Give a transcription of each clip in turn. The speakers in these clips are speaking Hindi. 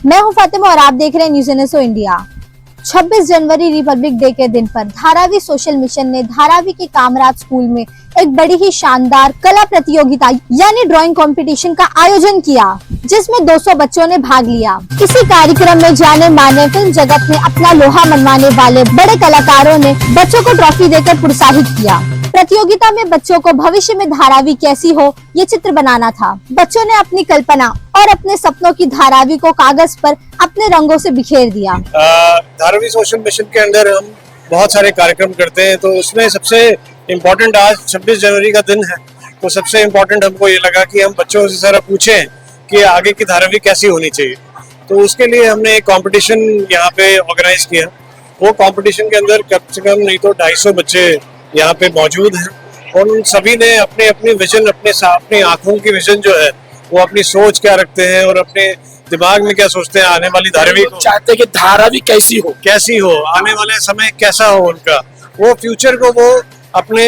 मैं हूं फातिमा और आप देख रहे हैं न्यूज़ एनएसओ इंडिया। 26 जनवरी रिपब्लिक डे के दिन पर धारावी सोशल मिशन ने धारावी के कामराज स्कूल में एक बड़ी ही शानदार कला प्रतियोगिता यानी ड्राइंग कंपटीशन का आयोजन किया, जिसमें 200 बच्चों ने भाग लिया। इसी कार्यक्रम में जाने माने फिल्म जगत में अपना लोहा मनवाने वाले बड़े कलाकारों ने बच्चों को ट्रॉफी देकर प्रोत्साहित किया। प्रतियोगिता में बच्चों को भविष्य में धारावी कैसी हो ये चित्र बनाना था। बच्चों ने अपनी कल्पना और अपने सपनों की धारावी को कागज पर अपने रंगों से बिखेर दिया। धारावी सोशल मिशन के अंदर हम बहुत सारे कार्यक्रम करते हैं, तो उसमें सबसे इम्पोर्टेंट आज 26 जनवरी का दिन है, तो सबसे इम्पोर्टेंट हमको ये लगा कि हम बच्चों से जरा पूछें कि आगे की धारावी कैसी होनी चाहिए। तो उसके लिए हमने एक कंपटीशन यहाँ पे ऑर्गेनाइज किया। वो कंपटीशन के अंदर कम से कम नहीं तो 250 बच्चे यहाँ पे मौजूद हैं और उन सभी ने अपने अपने विजन, अपनी आंखों की विजन जो है वो अपनी सोच क्या रखते हैं और अपने दिमाग में क्या सोचते हैं आने वाली धारावी को, चाहते हैं कि धारावी कैसी हो, आने वाले समय कैसा हो उनका, वो फ्यूचर को वो अपने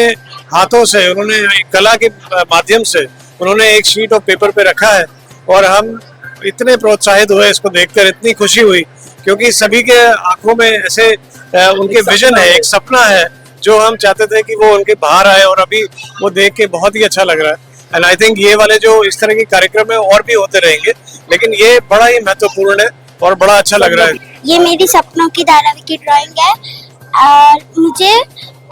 हाथों से उन्होंने कला के माध्यम से उन्होंने एक शीट ऑफ पेपर पे रखा है। और हम इतने प्रोत्साहित हुए इसको देखकर, इतनी खुशी हुई क्योंकि सभी के आंखों में ऐसे उनके विजन है, एक सपना है जो हम चाहते थे कि वो उनके बाहर आए और अभी वो देख के बहुत ही अच्छा लग रहा है। एंड आई थिंक ये वाले जो इस तरह के कार्यक्रम है और भी होते रहेंगे, लेकिन ये बड़ा ही महत्वपूर्ण है और बड़ा अच्छा लग रहा है। ये मेरी सपनों की धारावी की ड्राइंग है और मुझे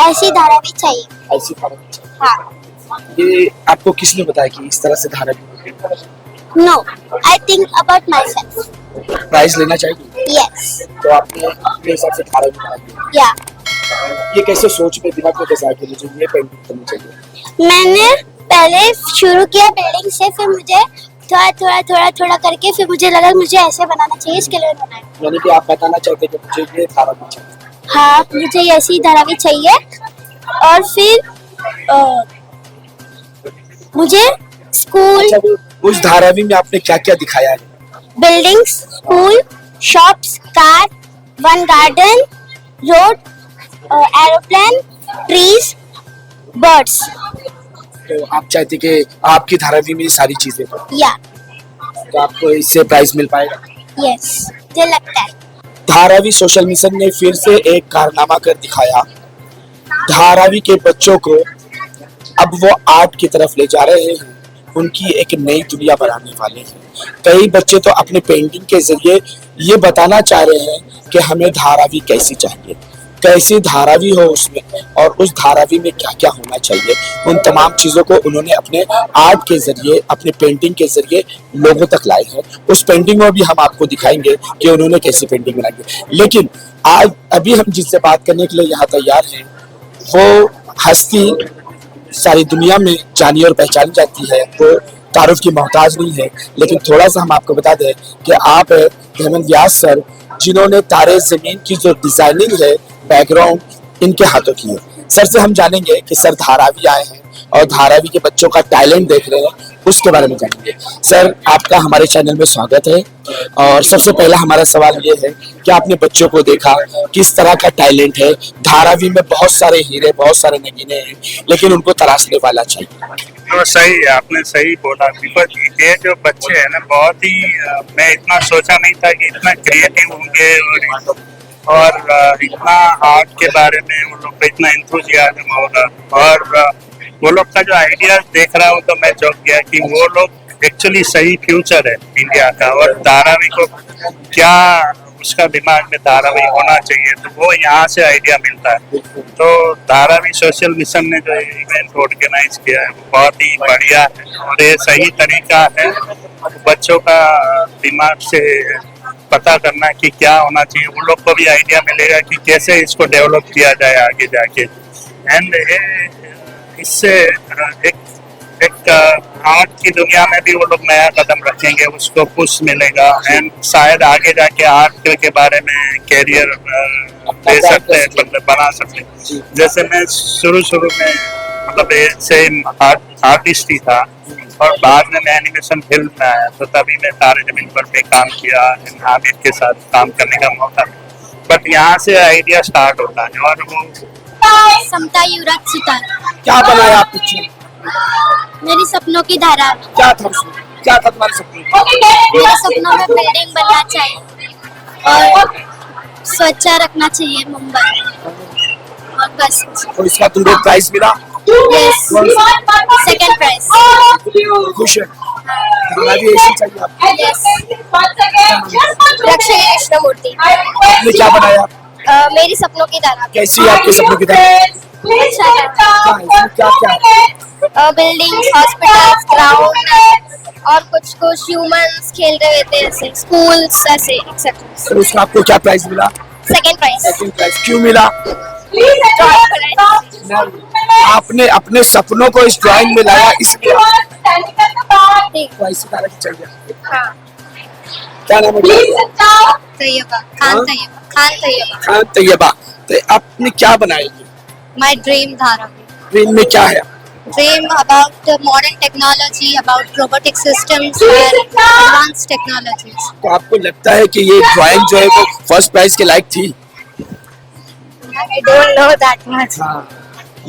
ऐसी धारावी चाहिए। ऐसी धारावी चाहिए। हाँ। ये आपको किसने बताया कि इस तरह से Dharavi? No, I think about myself. Prize लेना चाहिए? यस। तो आपने अपने हिसाब से धारावी बनाई? या। ये कैसे सोच में, दिमाग में कैसे आया कि मुझे ये पेंटिंग करनी चाहिए? मैंने पहले शुरू किया बिल्डिंग से, फिर मुझे थोड़ा करके फिर मुझे लगा मुझे ऐसे बनाना चाहिए, इसके लिए बनाया। यानी कि आप बताना चाहते कि मुझे ये धारावी चाहिए? हाँ, मुझे ऐसी धारावी चाहिए। और फिर मुझे स्कूल, अच्छा, उस धारावी में आपने क्या क्या दिखाया है? Buildings, school, shops, car, one garden, road, aeroplane, trees, birds. तो आप चाहते कि आपकी धारावी में ये सारी चीजें हो, या। तो आपको इससे प्राइज मिल पाएगा? यस, मुझे लगता है। धारावी सोशल मिशन ने फिर से एक कारनामा कर दिखाया। धारावी के बच्चों को अब वो आर्ट की तरफ ले जा रहे हैं, उनकी एक नई दुनिया बनाने वाले हैं। कई बच्चे तो अपने पेंटिंग के जरिए ये बताना चाह रहे हैं कि हमें धारावी कैसी चाहिए, कैसी धारावी हो उसमें, और उस धारावी में क्या क्या होना चाहिए। उन तमाम चीज़ों को उन्होंने अपने आर्ट के जरिए, अपने पेंटिंग के जरिए लोगों तक लाए हैं। उस पेंटिंग में भी हम आपको दिखाएंगे कि उन्होंने कैसी पेंटिंग बनाई है। लेकिन आज अभी हम जिससे बात करने के लिए यहाँ तैयार हैं, वो हस्ती सारी दुनिया में जानी और पहचानी जाती है, वो तारुफ की मोहताज नहीं है। लेकिन थोड़ा सा हम आपको बता दें कि आप हेमंत व्यास सर, जिन्होंने तारे ज़मीन की जो डिजाइनिंग है, बैकग्राउंड इनके हाथों की है। सर से हम जानेंगे कि सर धारावी आए हैं और धारावी के बच्चों का टैलेंट देख रहे हैं, उसके बारे में जानेंगे। सर, आपका हमारे चैनल में स्वागत है। और सबसे पहला हमारा सवाल ये है कि आपने बच्चों को देखा, किस तरह का टैलेंट है? धारावी में बहुत सारे हीरे, बहुत सारे नगीने हैं, लेकिन उनको तराशने वाला चाहिए। तो सही है, आपने सही बोला। बिकॉज ये जो बच्चे हैं ना, बहुत ही मैं इतना सोचा नहीं था कि इतना क्रिएटिव होंगे और इतना आर्ट के बारे में वो लोग का इतना एंथुजियाज्म होगा। और वो लोग का जो आइडिया देख रहा हूँ तो मैं चौंक गया कि वो लोग एक्चुअली सही फ्यूचर है इंडिया का। और धारावी को क्या उसका दिमाग में धारावी होना चाहिए, तो वो यहाँ से आइडिया मिलता है। तो धारावी सोशल मिशन ने जो इवेंट ऑर्गेनाइज किया है वो बहुत ही बढ़िया है और ये सही तरीका है बच्चों का दिमाग से पता करना कि क्या होना चाहिए। वो लोग को भी आइडिया मिलेगा कि कैसे इसको डेवलप किया जाए आगे जाके। एंड इससे एक आर्ट की दुनिया में भी वो लोग नया कदम रखेंगे, उसको पुश मिलेगा एंड शायद आगे जाके आर्ट के बारे में कैरियर दे सकते हैं, बना सकते हैं। जैसे मैं शुरू में मतलब सेम आर्टिस्ट ही था और बाद में मैं एनिमेशन फिल्म में आया, तो तभी मैं तारे जमीन पर पे काम किया, हामिद के साथ काम करने का मौका। बट यहाँ से आइडिया स्टार्ट होता है। और वो समता युवराज सितार। क्या बनाया आप पीछे? मेरी सपनों की धारा। क्या था उसमें? क्या था तुम्हारे सपने? मेरे सपनों में बिल्डिंग बनना चाहिए और स्वच्छ रखना चाहिए मुंबई, और बस। और इसका तुमको प्राइज मिला? Yes, second prize. खुश है? धारावी ऐसी चाहिए आपको? यस। रक्षा कृष्णमूर्ति। आपने क्या बनाया? मेरी सपनों की तरह। कैसी है आपके सपनों की तरह? अच्छा है। क्या क्या है? बिल्डिंग, हॉस्पिटल्स, ग्राउंड और कुछ कुछ ह्यूमंस खेल रहे थे ऐसे, स्कूल्स ऐसे एक्सेट्रा। तो उसका आपको क्या प्राइज मिला? Second prize. Second prize. क्यों मिला? आपने अपने सपनों को इस ड्राइंग में लाया, इसलिए प्राइज सितारा की चाहिए। हाँ। क्या नाम है? तैयबा, खान तैयबा, खान तैयबा। खान तैयबा। तो आपने क्या बनाया? My dream Dharavi. ड्रीम में क्या है? Dream about modern technology, about robotic systems and advanced technologies. तो आपको लगता है कि ये ड्राइंग जो है वो फर्स्ट प्राइज के लायक थी? I don't know that much.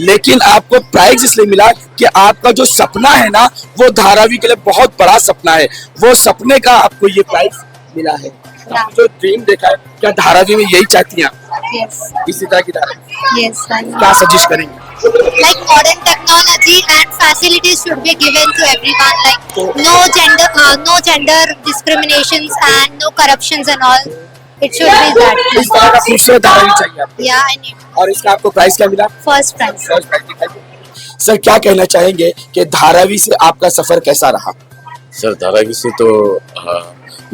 लेकिन आपको प्राइज इसलिए मिला कि आपका जो सपना है ना, वो धारावी के लिए बहुत बड़ा सपना है। वो सपने का आपको ये प्राइज मिला है। Yeah. जो ड्रीम देखा है, क्या धारावी में यही चाहती हैं आप? Yes. इसी तरह की धारावी Yes. क्या सजेस्ट करेंगे? Like modern technology and facilities should be given to everyone. Like no gender discriminations and no corruptions and all. It should be that. इस तरह का खूबसूरत धारावी चाहिए आपको। Yeah, I need और इसका आपको प्राइज क्या मिला? first prize. सर, क्या कहना चाहेंगे कि धारावी से आपका सफर कैसा रहा? सर धारावी से तो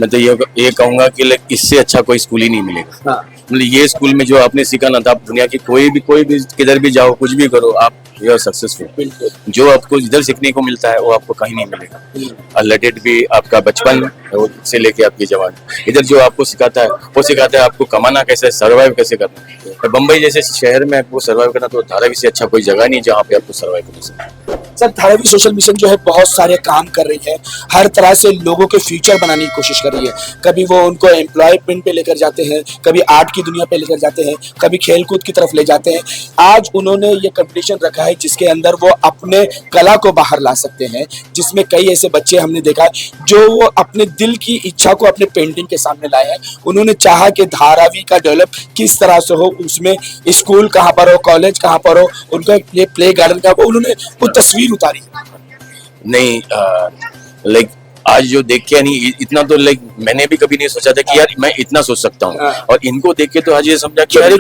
मैं तो ये कहूँगा कि लाइक इससे अच्छा कोई स्कूल ही नहीं मिलेगा। हाँ। मतलब ये स्कूल में जो आपने सीखा ना था, आप दुनिया की कोई भी किधर भी जाओ, कुछ भी करो, आप यू आर सक्सेसफुल। बिल्कुल। जो आपको इधर सीखने को मिलता है वो आपको कहीं नहीं मिलेगा। लेट इट भी आपका बचपन से लेके आपकी जवानी, इधर जो आपको सिखाता है वो सिखाता है आपको कमाना कैसे, सर्वाइव कैसे करना है। बम्बई जैसे शहर में आपको सर्वाइव करना, तो धारावी से अच्छा कोई जगह नहीं जहाँ पे आपको सर्वाइव कर सकते। सर, धारावी सोशल मिशन जो है बहुत सारे काम कर रही है, हर तरह से लोगों के फ्यूचर बनाने की कोशिश कर रही है। कभी वो उनको एम्प्लॉयमेंट पे लेकर जाते हैं, कभी आर्ट की दुनिया पे लेकर जाते हैं, कभी खेलकूद की तरफ ले जाते हैं। आज उन्होंने ये कंपटीशन रखा है जिसके अंदर वो अपने कला को बाहर ला सकते हैं, जिसमें कई ऐसे बच्चे हमने देखा है जो वो अपने दिल की इच्छा को अपने पेंटिंग के सामने लाए हैं। उन्होंने चाहा कि धारावी का डेवलप किस तरह से हो, उसमें स्कूल कहाँ पर हो, कॉलेज कहाँ पर हो, उनका ये प्ले गार्डन का हो, उन्होंने वो तस्वीर उतारी। नहीं लाइक आज जो देख के नहीं इतना तो लाइक मैंने भी कभी नहीं सोचा था कि यार मैं इतना सोच सकता हूँ। और इनको देख के तो आज ये समझा कि यार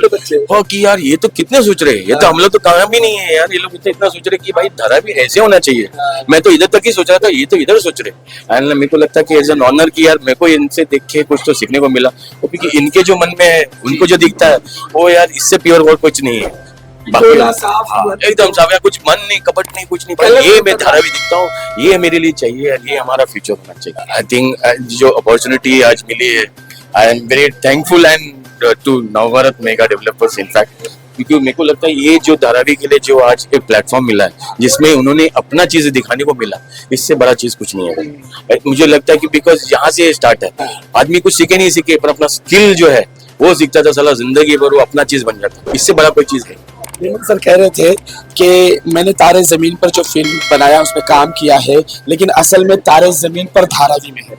कि यार ये तो कितने सोच रहे हैं, ये तो हम लोग तो कहाँ भी नहीं है यार, ये लोग इतना सोच रहे कि भाई धारावी ऐसे होना चाहिए। मैं तो इधर तक ही सोच रहा था, ये तो इधर सोच रहे। एंड मेरे को लगता है कि एज एन ऑनर की यार मेरे को इनसे देख के कुछ तो सीखने को मिला, क्योंकि इनके जो मन में है, उनको जो दिखता है वो यार इससे प्योर और कुछ नहीं है। एकदम साफ है, कुछ मन नहीं, कपट नहीं, कुछ नहीं। पर ये मैं धारावी दिखता हूँ, ये मेरे लिए चाहिए और ये हमारा फ्यूचर होना चाहिए। आई थिंक जो अपॉर्चुनिटी आज मिली है, I am very thankful and to Navbharat mega developers in fact, क्योंकि मेरे को लगता है ये जो धारावी के लिए जो आज एक प्लेटफॉर्म मिला है जिसमें उन्होंने अपना चीज दिखाने को मिला, इससे बड़ा चीज कुछ नहीं है। मुझे लगता है कि बिकॉज यहाँ से स्टार्ट है, आदमी कुछ सीखे नहीं सीखे पर अपना स्किल जो है वो सीखता था, साला जिंदगी भर वो अपना चीज बन जाता है। इससे बड़ा कोई चीज है। सर कह रहे थे कि मैंने तारे जमीन पर जो फिल्म बनाया उसमें काम किया है, लेकिन असल में तारे जमीन पर धारावी में है।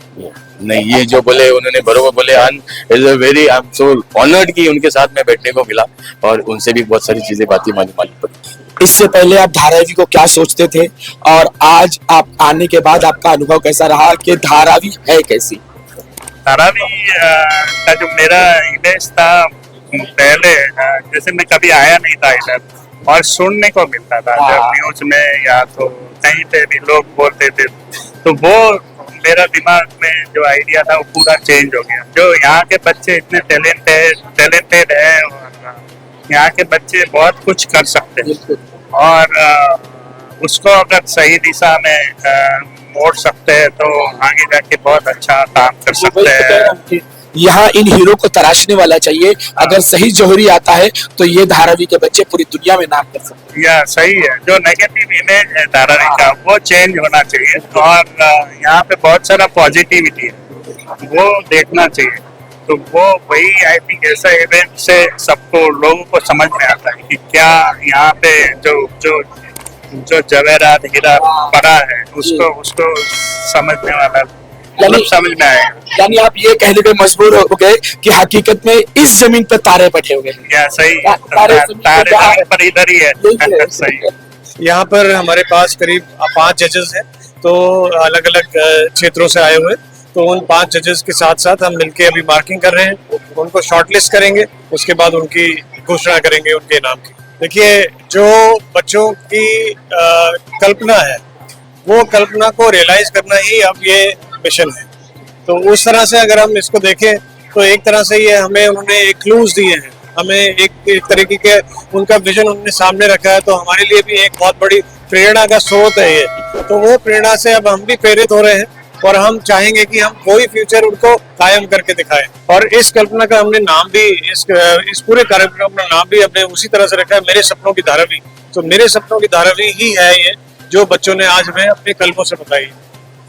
नहीं, ये जो बोले उन्होंने बरोबर बोले। आई एम सो ऑनर्ड कि उनके साथ में बैठने को मिला और उनसे भी बहुत सारी चीजें बातें मालूम पड़ी। इससे पहले आप धारावी को क्या सोचते थे और आज आप आने के बाद आपका अनुभव कैसा रहा कि धारावी है कैसी? धारावी का जो मेरा इमेज था पहले, जैसे मैं कभी आया नहीं था इधर और सुनने को मिलता था जब न्यूज में या तो कहीं पे भी लोग बोलते थे, तो वो मेरा दिमाग में जो आइडिया था वो पूरा चेंज हो गया। जो यहाँ के बच्चे इतने टैलेंटेड है और यहाँ के बच्चे बहुत कुछ कर सकते हैं और उसको अगर सही दिशा में मोड़ सकते हैं तो आगे जाके बहुत अच्छा काम कर सकते हैं। यहाँ इन हीरो को तराशने वाला चाहिए, अगर सही जोहरी आता है तो ये धारावी के बच्चे पूरी दुनिया में नाम कर सकते हैं। या सही है, जो नेगेटिव इमेज है धारावी का वो चेंज होना चाहिए और यहाँ पे बहुत सारा पॉजिटिविटी है वो देखना चाहिए। तो वो वही आई थिंक ऐसा इवेंट से सबको लोगों को समझ में आता है कि क्या यहाँ पे जो जो जवेरात हीरा पड़ा है उसको समझने वाला मतलब समझ में आएगा। यानी आप ये कहने पे मजबूर हो गए कि हकीकत में इस जमीन पर तारे बैठे हुए हैं। या सही तारे तारे जमीन पर इधर ही यही है। है। सही है। यहाँ पर हमारे पास करीब 5 जजेस हैं, तो अलग अलग क्षेत्रों से आए हुए। तो उन 5 जजेस के साथ साथ हम मिलके अभी मार्किंग कर रहे हैं, उनको शॉर्टलिस्ट करेंगे, उसके बाद उनकी घोषणा करेंगे उनके नाम की। देखिए, जो बच्चों की कल्पना है, वो कल्पना को रियलाइज करना ही अब ये मिशन है। तो उस तरह से अगर हम इसको देखें तो एक तरह से ये हमें उन्होंने एक क्लूज दिए हैं, हमें एक तरीके के उनका विजन उन्होंने सामने रखा है। तो हमारे लिए भी एक बहुत बड़ी प्रेरणा का स्रोत है ये। तो वो प्रेरणा से अब हम भी प्रेरित हो रहे हैं और हम चाहेंगे कि हम कोई फ्यूचर उनको कायम करके दिखाएं। और इस कल्पना का हमने नाम भी इस पूरे कार्यक्रम का नाम भी हमने उसी तरह से रखा है, मेरे सपनों की धारावी। तो मेरे सपनों की धारावी ही है ये, जो बच्चों ने आज हमें अपने कल्पों से बताई।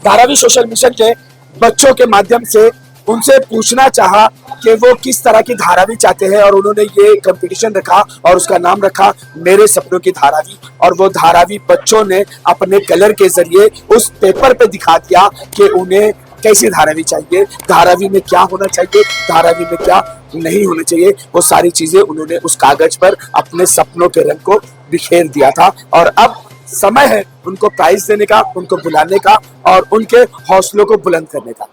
धारावी सोशल मिशन के बच्चों के माध्यम से उनसे पूछना चाहा कि वो किस तरह की धारावी चाहते हैं, और उन्होंने ये कंपटीशन रखा और उसका नाम रखा मेरे सपनों की धारावी। और वो धारावी बच्चों ने अपने कलर के जरिए उस पेपर पे दिखा दिया कि उन्हें कैसी धारावी चाहिए, धारावी में क्या होना चाहिए, धारावी में क्या नहीं होना चाहिए। वो सारी चीजें उन्होंने उस कागज पर अपने सपनों के रंग को बिखेर दिया था। और अब समय है उनको प्राइज देने का, उनको बुलाने का और उनके हौसलों को बुलंद करने का।